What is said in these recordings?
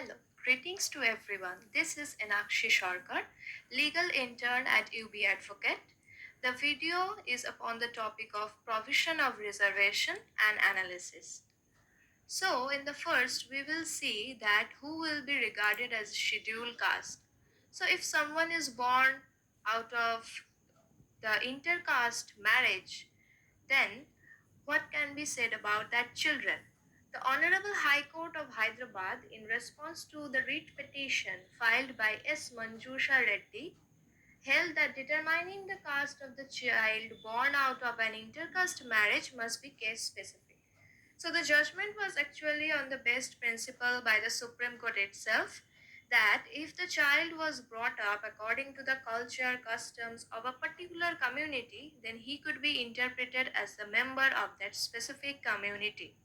Hello, greetings to everyone. This is Enakshi Sarkar, legal intern at ubAdvocate. The video is upon the topic of provision of reservation and analysis. So, in the first, we will see that who will be regarded as scheduled caste. So, if someone is born out of the inter-caste marriage, then what can be said about that children? The Honorable High Court of Hyderabad, in response to the writ petition filed by S. Manjusha Reddy, held that determining the caste of the child born out of an intercaste marriage must be case specific. So the judgment was actually on the based principle by the Supreme Court itself, that if the child was brought up according to the culture, customs of a particular community, then he could be interpreted as the member of that specific community.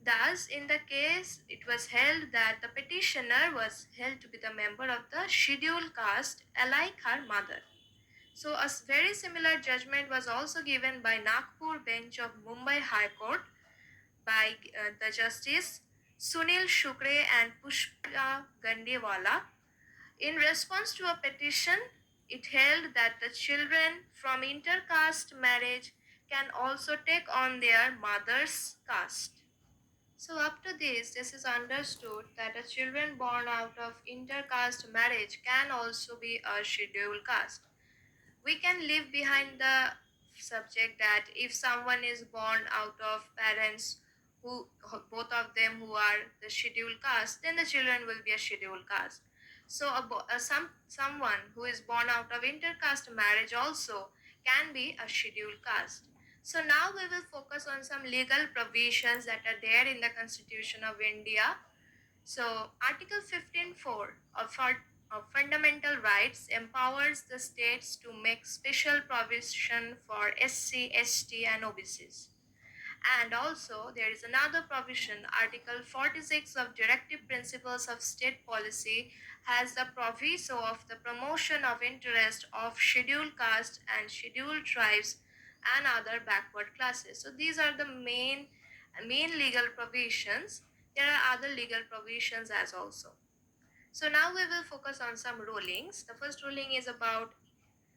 Thus, in the case, it was held that the petitioner was held to be the member of the scheduled caste, alike her mother. So, a very similar judgment was also given by Nagpur bench of Mumbai High Court by the Justice Sunil Shukre and Pushpa Gandewala. In response to a petition, it held that the children from intercaste marriage can also take on their mother's caste. So up to this is understood that a children born out of intercaste marriage can also be a scheduled caste. We can leave behind the subject that if someone is born out of parents who both of them who are the scheduled caste, then the children will be a scheduled caste. So someone who is born out of intercaste marriage also can be a scheduled caste. So now we will focus on some legal provisions that are there in the Constitution of India. So Article 15.4 of Fundamental Rights empowers the states to make special provision for SC, ST and OBCs. And also there is another provision, Article 46 of Directive Principles of State Policy has the proviso of the promotion of interest of scheduled caste and scheduled tribes and other backward classes. So these are the main legal provisions. There are other legal provisions as also. So now we will focus on some rulings. The first ruling is about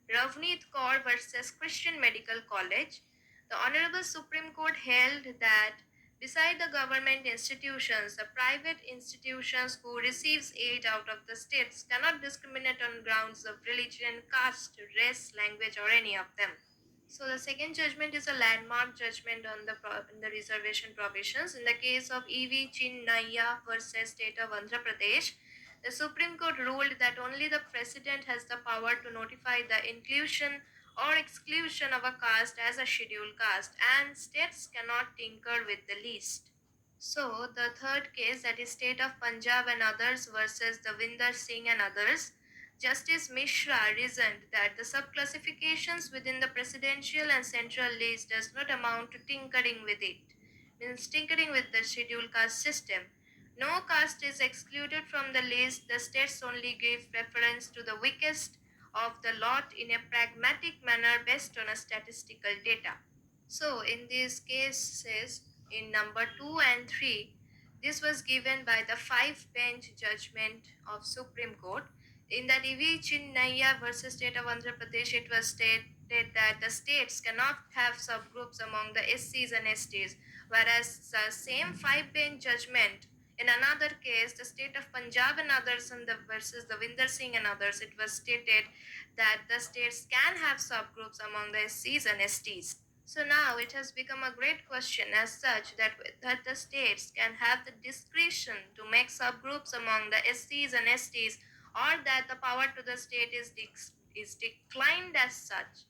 Ravneet Kaur versus Christian Medical College. The Honorable Supreme Court held that beside the government institutions, the private institutions who receives aid out of the states cannot discriminate on grounds of religion, caste, race, language or any of them. So the second judgment is a landmark judgment on the reservation provisions. In the case of E.V. Chinnaya versus State of Andhra Pradesh, the Supreme Court ruled that only the President has the power to notify the inclusion or exclusion of a caste as a scheduled caste, and states cannot tinker with the list. So the third case, that is State of Punjab and others versus Davinder Singh and others, Justice Mishra reasoned that the subclassifications within the presidential and central list does not amount to tinkering with it, means tinkering with the scheduled caste system. No caste is excluded from the list. The states only give preference to the weakest of the lot in a pragmatic manner based on a statistical data. So in these cases, in number 2 and 3, this was given by the 5-bench judgment of Supreme Court. In the E.V. Chinnaya versus State of Andhra Pradesh, it was stated that the states cannot have subgroups among the SCs and STs, whereas the same 5-bench judgment in another case, the State of Punjab and others versus Davinder Singh and others, it was stated that the states can have subgroups among the SCs and STs. So now it has become a great question as such that the states can have the discretion to make subgroups among the SCs and STs, or that the power to the state is declined as such.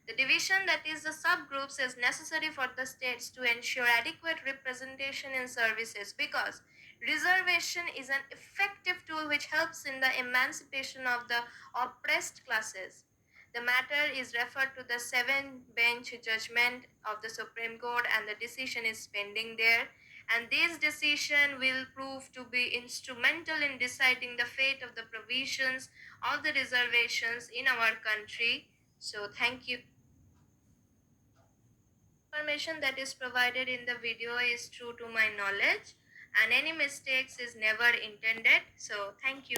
The division, that is the subgroups, is necessary for the states to ensure adequate representation in services, because reservation is an effective tool which helps in the emancipation of the oppressed classes. The matter is referred to the 7-bench judgment of the Supreme Court and the decision is pending there. And this decision will prove to be instrumental in deciding the fate of the provisions of the reservations in our country. So thank you. Information that is provided in the video is true to my knowledge. and any mistakes is never intended. So thank you.